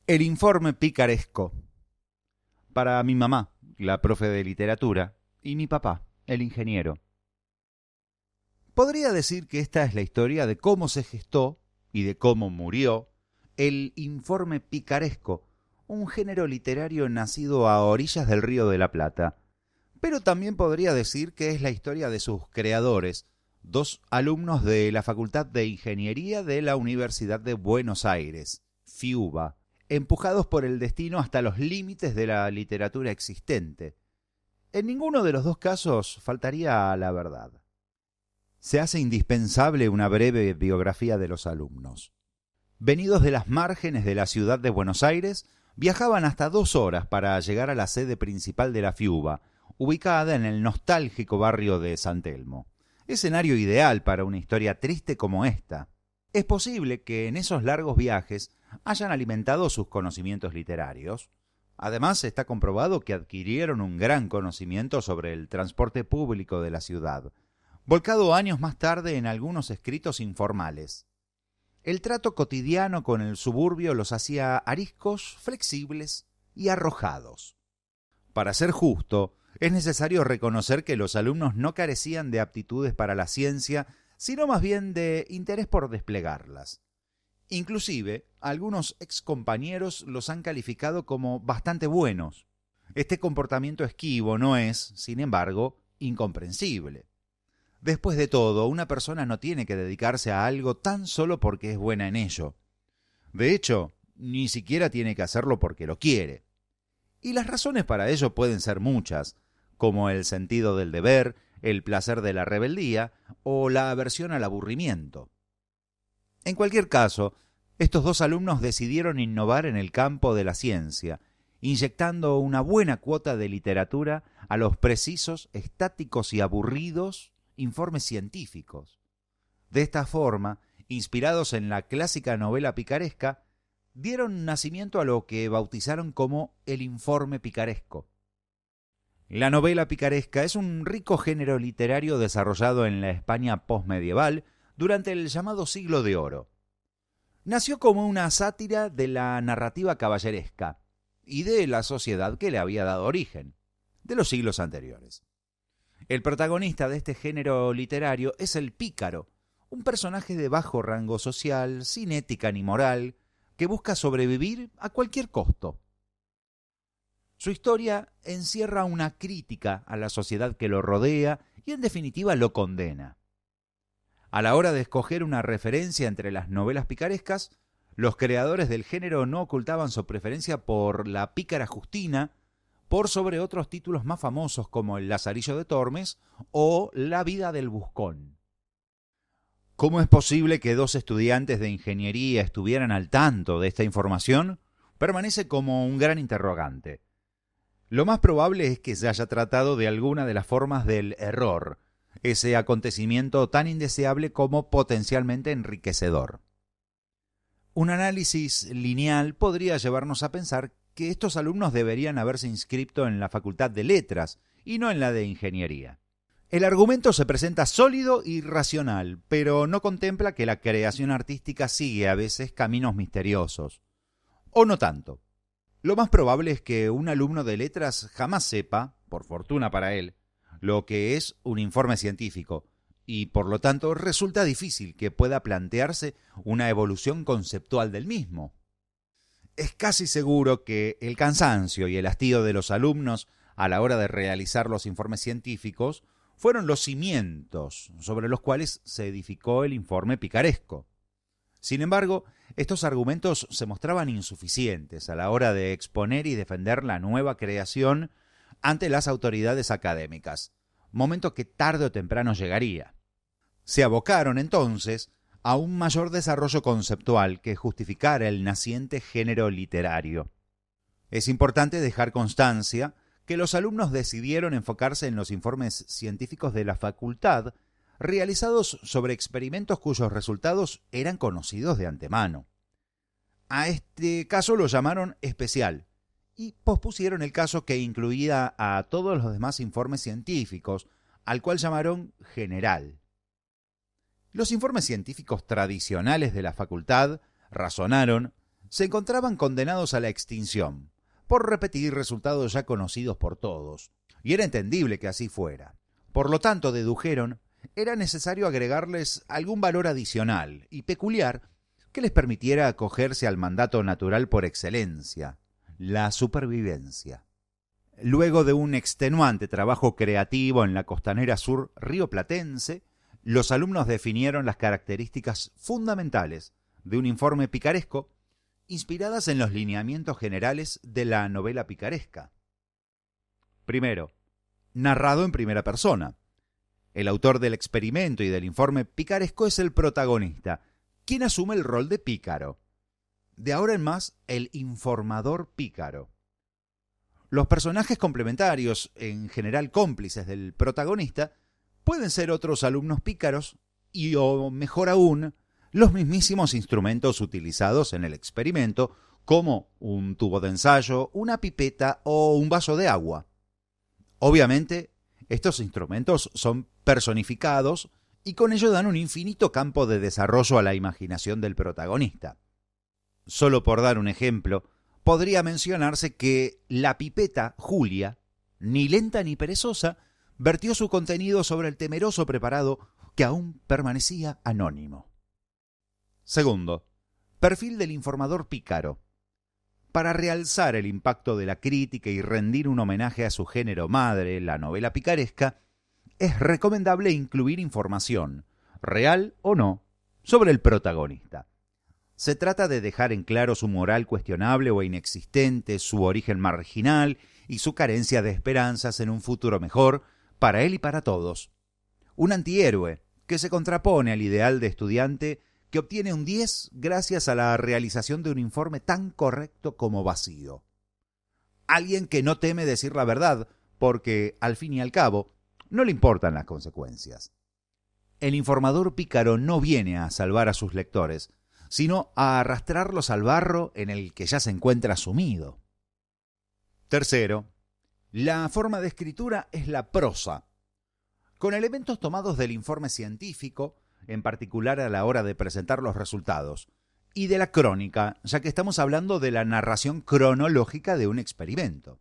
El informe picaresco. Para mi mamá, la profe de literatura, y mi papá, el ingeniero. Podría decir que esta es la historia de cómo se gestó y de cómo murió el informe picaresco, un género literario nacido a orillas del Río de la Plata. Pero también podría decir que es la historia de sus creadores, dos alumnos de la Facultad de Ingeniería de la Universidad de Buenos Aires, FIUBA, empujados por el destino hasta los límites de la literatura existente. En ninguno de los dos casos faltaría la verdad. Se hace indispensable una breve biografía de los alumnos. Venidos de las márgenes de la ciudad de Buenos Aires, viajaban hasta 2 horas para llegar a la sede principal de la FIUBA, ubicada en el nostálgico barrio de San Telmo. Escenario ideal para una historia triste como esta. Es posible que en esos largos viajes hayan alimentado sus conocimientos literarios. Además, está comprobado que adquirieron un gran conocimiento sobre el transporte público de la ciudad, volcado años más tarde en algunos escritos informales. El trato cotidiano con el suburbio los hacía ariscos, flexibles y arrojados. Para ser justo, es necesario reconocer que los alumnos no carecían de aptitudes para la ciencia, sino más bien de interés por desplegarlas. Inclusive, algunos excompañeros los han calificado como bastante buenos. Este comportamiento esquivo no es, sin embargo, incomprensible. Después de todo, una persona no tiene que dedicarse a algo tan solo porque es buena en ello. De hecho, ni siquiera tiene que hacerlo porque lo quiere. Y las razones para ello pueden ser muchas, como el sentido del deber, el placer de la rebeldía o la aversión al aburrimiento. En cualquier caso, estos dos alumnos decidieron innovar en el campo de la ciencia, inyectando una buena cuota de literatura a los precisos, estáticos y aburridos informes científicos. De esta forma, inspirados en la clásica novela picaresca, dieron nacimiento a lo que bautizaron como el informe picaresco. La novela picaresca es un rico género literario desarrollado en la España postmedieval durante el llamado Siglo de Oro. Nació como una sátira de la narrativa caballeresca y de la sociedad que le había dado origen, de los siglos anteriores. El protagonista de este género literario es el pícaro, un personaje de bajo rango social, sin ética ni moral, que busca sobrevivir a cualquier costo. Su historia encierra una crítica a la sociedad que lo rodea y en definitiva lo condena. A la hora de escoger una referencia entre las novelas picarescas, los creadores del género no ocultaban su preferencia por La pícara Justina, por sobre otros títulos más famosos como El Lazarillo de Tormes o La vida del Buscón. ¿Cómo es posible que dos estudiantes de ingeniería estuvieran al tanto de esta información? Permanece como un gran interrogante. Lo más probable es que se haya tratado de alguna de las formas del error, ese acontecimiento tan indeseable como potencialmente enriquecedor. Un análisis lineal podría llevarnos a pensar que estos alumnos deberían haberse inscrito en la Facultad de Letras y no en la de Ingeniería. El argumento se presenta sólido y racional, pero no contempla que la creación artística sigue a veces caminos misteriosos. O no tanto. Lo más probable es que un alumno de letras jamás sepa, por fortuna para él, lo que es un informe científico, y por lo tanto resulta difícil que pueda plantearse una evolución conceptual del mismo. Es casi seguro que el cansancio y el hastío de los alumnos a la hora de realizar los informes científicos fueron los cimientos sobre los cuales se edificó el informe picaresco. Sin embargo, estos argumentos se mostraban insuficientes a la hora de exponer y defender la nueva creación ante las autoridades académicas, momento que tarde o temprano llegaría. Se abocaron entonces a un mayor desarrollo conceptual que justificara el naciente género literario. Es importante dejar constancia que los alumnos decidieron enfocarse en los informes científicos de la facultad realizados sobre experimentos cuyos resultados eran conocidos de antemano. A este caso lo llamaron especial y pospusieron el caso que incluía a todos los demás informes científicos, al cual llamaron general. Los informes científicos tradicionales de la facultad razonaron se encontraban condenados a la extinción, por repetir resultados ya conocidos por todos, y era entendible que así fuera. Por lo tanto, dedujeron, era necesario agregarles algún valor adicional y peculiar que les permitiera acogerse al mandato natural por excelencia, la supervivencia. Luego de un extenuante trabajo creativo en la costanera sur rioplatense, los alumnos definieron las características fundamentales de un informe picaresco inspiradas en los lineamientos generales de la novela picaresca. Primero, narrado en primera persona. El autor del experimento y del informe picaresco es el protagonista, quien asume el rol de pícaro. De ahora en más, el informador pícaro. Los personajes complementarios, en general cómplices del protagonista, pueden ser otros alumnos pícaros y, o mejor aún, los mismísimos instrumentos utilizados en el experimento, como un tubo de ensayo, una pipeta o un vaso de agua. Obviamente, estos instrumentos son personificados y con ello dan un infinito campo de desarrollo a la imaginación del protagonista. Solo por dar un ejemplo, podría mencionarse que la pipeta Julia, ni lenta ni perezosa, vertió su contenido sobre el temeroso preparado que aún permanecía anónimo. Segundo, perfil del informador pícaro. Para realzar el impacto de la crítica y rendir un homenaje a su género madre, la novela picaresca, es recomendable incluir información, real o no, sobre el protagonista. Se trata de dejar en claro su moral cuestionable o inexistente, su origen marginal y su carencia de esperanzas en un futuro mejor para él y para todos. Un antihéroe que se contrapone al ideal de estudiante que obtiene un 10 gracias a la realización de un informe tan correcto como vacío. Alguien que no teme decir la verdad porque, al fin y al cabo, no le importan las consecuencias. El informador pícaro no viene a salvar a sus lectores, sino a arrastrarlos al barro en el que ya se encuentra sumido. Tercero, la forma de escritura es la prosa, con elementos tomados del informe científico, en particular a la hora de presentar los resultados, y de la crónica, ya que estamos hablando de la narración cronológica de un experimento.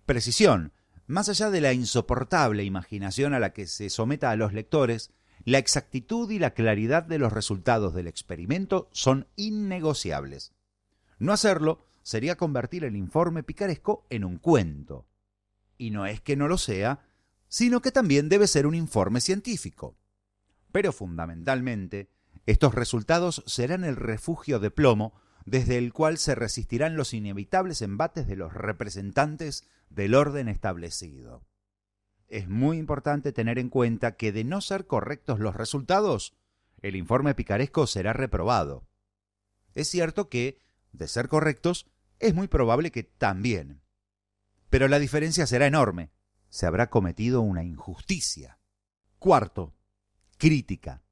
Precisión, más allá de la insoportable imaginación a la que se someta a los lectores, la exactitud y la claridad de los resultados del experimento son innegociables. No hacerlo sería convertir el informe picaresco en un cuento. Y no es que no lo sea, sino que también debe ser un informe científico. Pero fundamentalmente, estos resultados serán el refugio de plomo desde el cual se resistirán los inevitables embates de los representantes del orden establecido. Es muy importante tener en cuenta que de no ser correctos los resultados, el informe picaresco será reprobado. Es cierto que, de ser correctos, es muy probable que también. Pero la diferencia será enorme. Se habrá cometido una injusticia. Cuarto, crítica.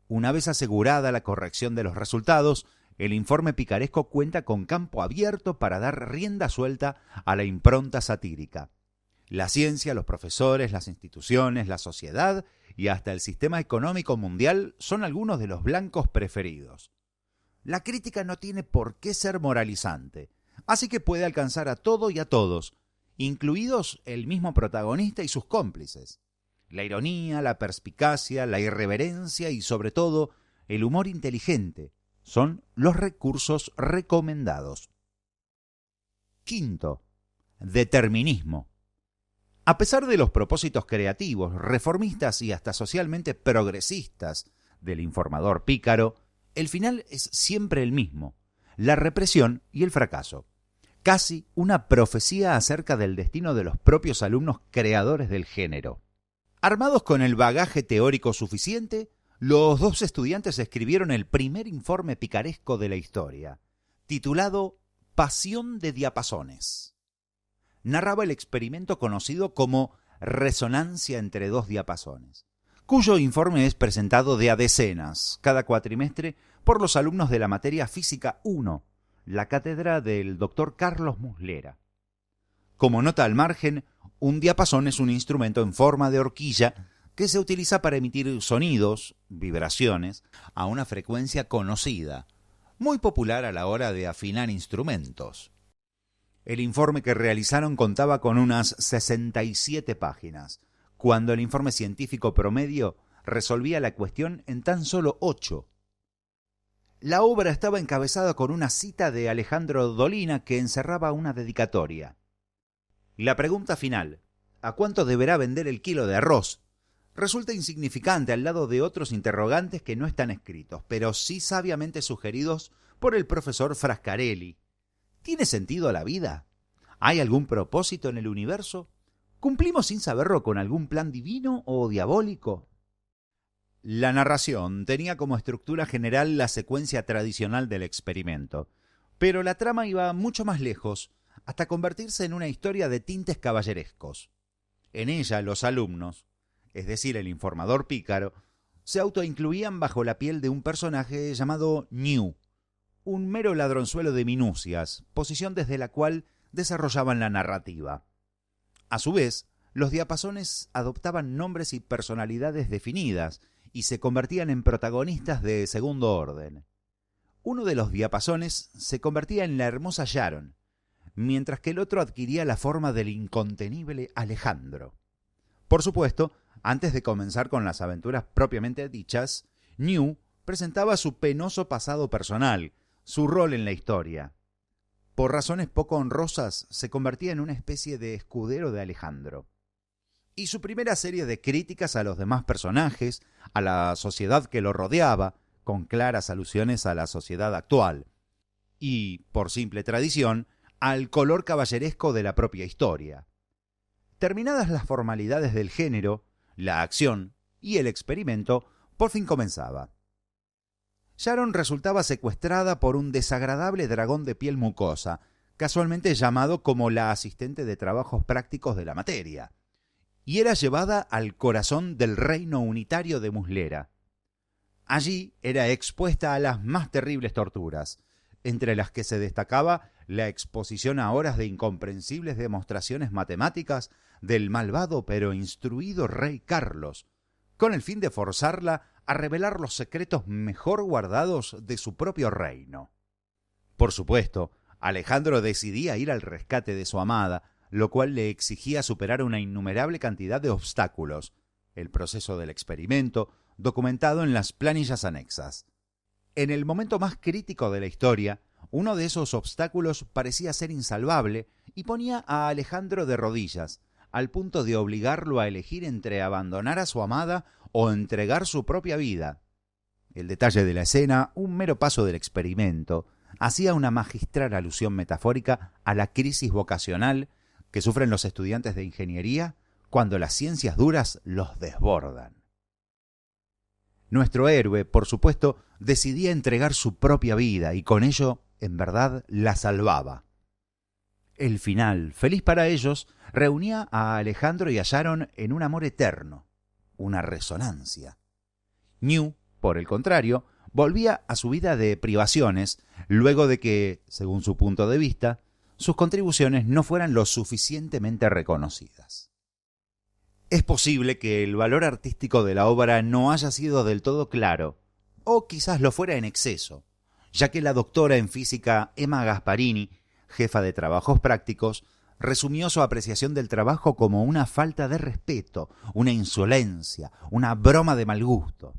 Una vez asegurada la corrección de los resultados, el informe picaresco cuenta con campo abierto para dar rienda suelta a la impronta satírica. La ciencia, los profesores, las instituciones, la sociedad y hasta el sistema económico mundial son algunos de los blancos preferidos. La crítica no tiene por qué ser moralizante, así que puede alcanzar a todo y a todos, incluidos el mismo protagonista y sus cómplices. La ironía, la perspicacia, la irreverencia y sobre todo el humor inteligente son los recursos recomendados. Quinto, determinismo. A pesar de los propósitos creativos, reformistas y hasta socialmente progresistas del informador pícaro, el final es siempre el mismo: la represión y el fracaso. Casi una profecía acerca del destino de los propios alumnos creadores del género. Armados con el bagaje teórico suficiente, los dos estudiantes escribieron el primer informe picaresco de la historia, titulado Pasión de diapasones. Narraba el experimento conocido como resonancia entre dos diapasones, cuyo informe es presentado de a decenas cada cuatrimestre por los alumnos de la materia Física 1, la cátedra del Dr. Carlos Muslera. Como nota al margen, un diapasón es un instrumento en forma de horquilla que se utiliza para emitir sonidos, vibraciones, a una frecuencia conocida, muy popular a la hora de afinar instrumentos. El informe que realizaron contaba con unas 67 páginas, cuando el informe científico promedio resolvía la cuestión en tan solo 8. La obra estaba encabezada con una cita de Alejandro Dolina que encerraba una dedicatoria. La pregunta final, ¿a cuánto deberá vender el kilo de arroz?, resulta insignificante al lado de otros interrogantes que no están escritos, pero sí sabiamente sugeridos por el profesor Frascarelli. ¿Tiene sentido la vida? ¿Hay algún propósito en el universo? ¿Cumplimos sin saberlo con algún plan divino o diabólico? La narración tenía como estructura general la secuencia tradicional del experimento, pero la trama iba mucho más lejos, hasta convertirse en una historia de tintes caballerescos. En ella los alumnos, es decir, el informador pícaro, se autoincluían bajo la piel de un personaje llamado New, un mero ladronzuelo de minucias, posición desde la cual desarrollaban la narrativa. A su vez, los diapasones adoptaban nombres y personalidades definidas y se convertían en protagonistas de segundo orden. Uno de los diapasones se convertía en la hermosa Sharon, mientras que el otro adquiría la forma del incontenible Alejandro. Por supuesto, antes de comenzar con las aventuras propiamente dichas, New presentaba su penoso pasado personal, su rol en la historia. Por razones poco honrosas, se convertía en una especie de escudero de Alejandro. Y su primera serie de críticas a los demás personajes, a la sociedad que lo rodeaba, con claras alusiones a la sociedad actual, y, por simple tradición, al color caballeresco de la propia historia. Terminadas las formalidades del género, la acción y el experimento por fin comenzaba. Sharon resultaba secuestrada por un desagradable dragón de piel mucosa, casualmente llamado como la asistente de trabajos prácticos de la materia, y era llevada al corazón del reino unitario de Muslera. Allí era expuesta a las más terribles torturas, entre las que se destacaba la exposición a horas de incomprensibles demostraciones matemáticas del malvado pero instruido rey Carlos, con el fin de forzarla a revelar los secretos mejor guardados de su propio reino. Por supuesto, Alejandro decidía ir al rescate de su amada, lo cual le exigía superar una innumerable cantidad de obstáculos, el proceso del experimento, documentado en las planillas anexas. En el momento más crítico de la historia, uno de esos obstáculos parecía ser insalvable y ponía a Alejandro de rodillas, al punto de obligarlo a elegir entre abandonar a su amada o entregar su propia vida. El detalle de la escena, un mero paso del experimento, hacía una magistral alusión metafórica a la crisis vocacional que sufren los estudiantes de ingeniería cuando las ciencias duras los desbordan. Nuestro héroe, por supuesto, decidía entregar su propia vida y con ello, en verdad, la salvaba. El final, feliz para ellos, reunía a Alejandro y a Sharon en un amor eterno, una resonancia. New, por el contrario, volvía a su vida de privaciones luego de que, según su punto de vista, sus contribuciones no fueran lo suficientemente reconocidas. Es posible que el valor artístico de la obra no haya sido del todo claro, o quizás lo fuera en exceso, ya que la doctora en física Emma Gasparini, jefa de trabajos prácticos, resumió su apreciación del trabajo como una falta de respeto, una insolencia, una broma de mal gusto.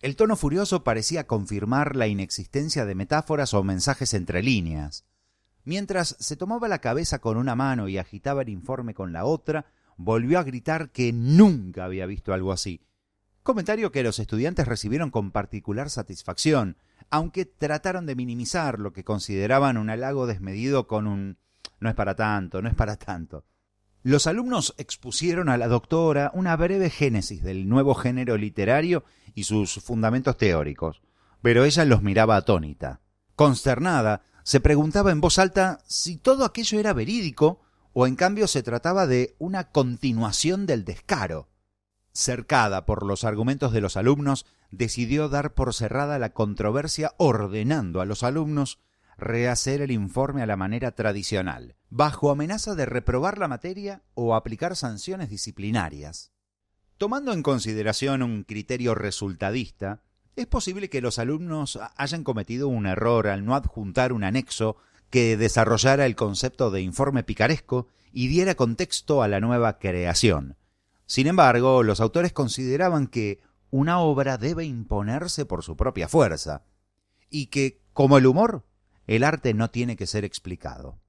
El tono furioso parecía confirmar la inexistencia de metáforas o mensajes entre líneas. Mientras se tomaba la cabeza con una mano y agitaba el informe con la otra, volvió a gritar que nunca había visto algo así. Comentario que los estudiantes recibieron con particular satisfacción, aunque trataron de minimizar lo que consideraban un halago desmedido con un «no es para tanto, no es para tanto». Los alumnos expusieron a la doctora una breve génesis del nuevo género literario y sus fundamentos teóricos, pero ella los miraba atónita. Consternada, se preguntaba en voz alta si todo aquello era verídico o en cambio se trataba de una continuación del descaro. Cercada por los argumentos de los alumnos, decidió dar por cerrada la controversia ordenando a los alumnos rehacer el informe a la manera tradicional, bajo amenaza de reprobar la materia o aplicar sanciones disciplinarias. Tomando en consideración un criterio resultadista, Es posible que los alumnos hayan cometido un error al no adjuntar un anexo que desarrollara el concepto de informe picaresco y diera contexto a la nueva creación. Sin embargo, los autores consideraban que una obra debe imponerse por su propia fuerza, y que, como el humor, el arte no tiene que ser explicado.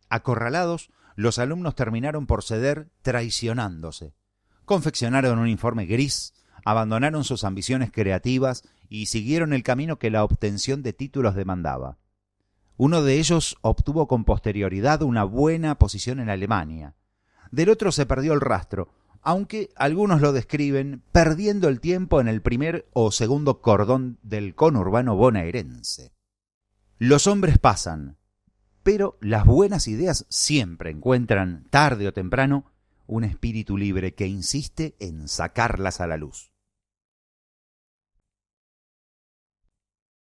Acorralados, los alumnos terminaron por ceder traicionándose. Confeccionaron un informe gris, abandonaron sus ambiciones creativas y siguieron el camino que la obtención de títulos demandaba. Uno de ellos obtuvo con posterioridad una buena posición en Alemania. Del otro se perdió el rastro, aunque algunos lo describen perdiendo el tiempo en el primer o segundo cordón del conurbano bonaerense. Los hombres pasan, pero las buenas ideas siempre encuentran, tarde o temprano, un espíritu libre que insiste en sacarlas a la luz.